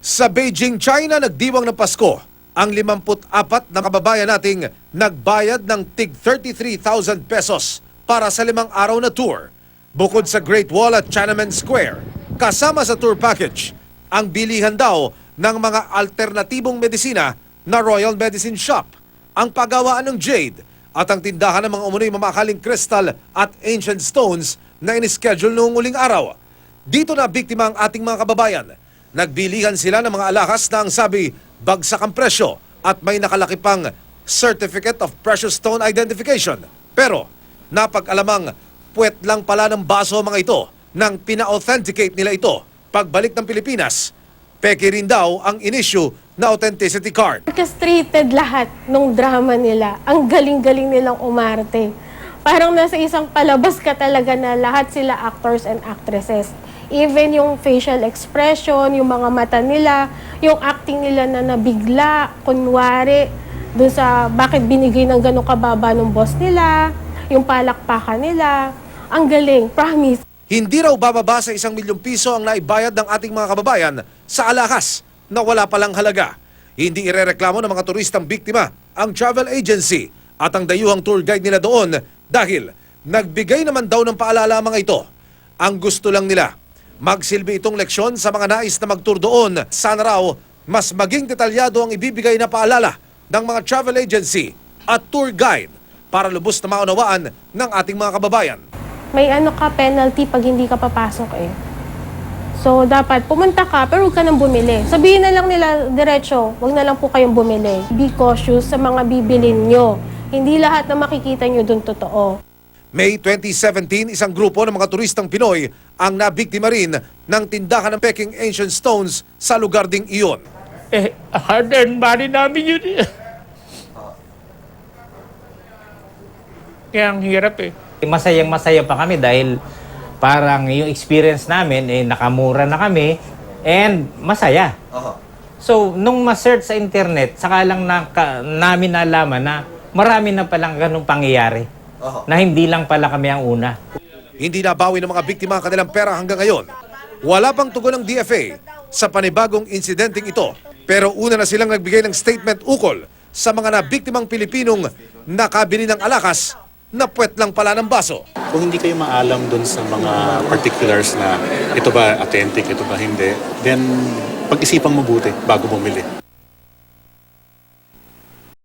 Sa Beijing, China, nagdiwang ng Pasko ang 54 na kababayan nating nagbayad ng tig 33,000 pesos para sa 5 araw na tour. Bukod sa Great Wall at Tiananmen Square, kasama sa tour package, ang bilihan daw ng mga alternatibong medisina na Royal Medicine Shop, ang paggawaan ng jade at ang tindahan ng mga umunoy mamakaling crystal at ancient stones na inischedule noong uling araw. Dito na biktima ang ating mga kababayan. Nagbilihan sila ng mga alahas na ang sabi, bagsak ang presyo at may nakalaki pang Certificate of Precious Stone Identification. Pero napag-alamang puwet lang pala ng baso mga ito nang pina-authenticate nila ito. Pagbalik ng Pilipinas, peke rin daw ang in-issue na authenticity card. Orchestrated lahat ng drama nila. Ang galing-galing nilang umarte. Parang nasa isang palabas ka talaga na lahat sila actors and actresses. Even yung facial expression, yung mga mata nila, yung acting nila na nabigla, kunwari, dun sa bakit binigay ng gano'ng kababa ng boss nila, yung palakpakan nila. Ang galing, promise. Hindi raw bababa sa 1 milyong piso ang naibayad ng ating mga kababayan sa alahas na wala palang halaga. Hindi irereklamo ng mga turistang biktima ang travel agency at ang dayuhang tour guide nila doon dahil nagbigay naman daw ng paalala mga ito. Ang gusto lang nila, magsilbi itong leksyon sa mga nais na mag-tour doon. Sana raw mas maging detalyado ang ibibigay na paalala ng mga travel agency at tour guide para lubos na maunawaan ng ating mga kababayan. May penalty pag hindi ka papasok eh. So, dapat pumunta ka pero huwag ka nang bumili. Sabihin na lang nila diretso, huwag na lang po kayong bumili. Be cautious sa mga bibilin nyo. Hindi lahat na makikita nyo dun totoo. May 2017, isang grupo ng mga turistang Pinoy ang nabiktima rin ng tindahan ng peking ancient stones sa lugar ding iyon. Hard-earned money namin yun. Kaya ang hirap eh. Masayang-masaya pa kami dahil parang yung experience namin, nakamura na kami and masaya. So, nung ma-search sa internet, saka lang namin nalaman na marami na palang ganung pangyayari. Na hindi lang pala kami ang una. Hindi nabawi ng mga biktima ang kanilang pera hanggang ngayon. Wala pang tugon ng DFA sa panibagong insidenteng ito. Pero una na silang nagbigay ng statement ukol sa mga nabiktimang Pilipinong nakabili ng alakas na puwet lang pala ng baso. Kung hindi kayo maalam dun sa mga particulars na ito ba authentic, ito ba hindi, then pag-isipang mabuti bago bumili.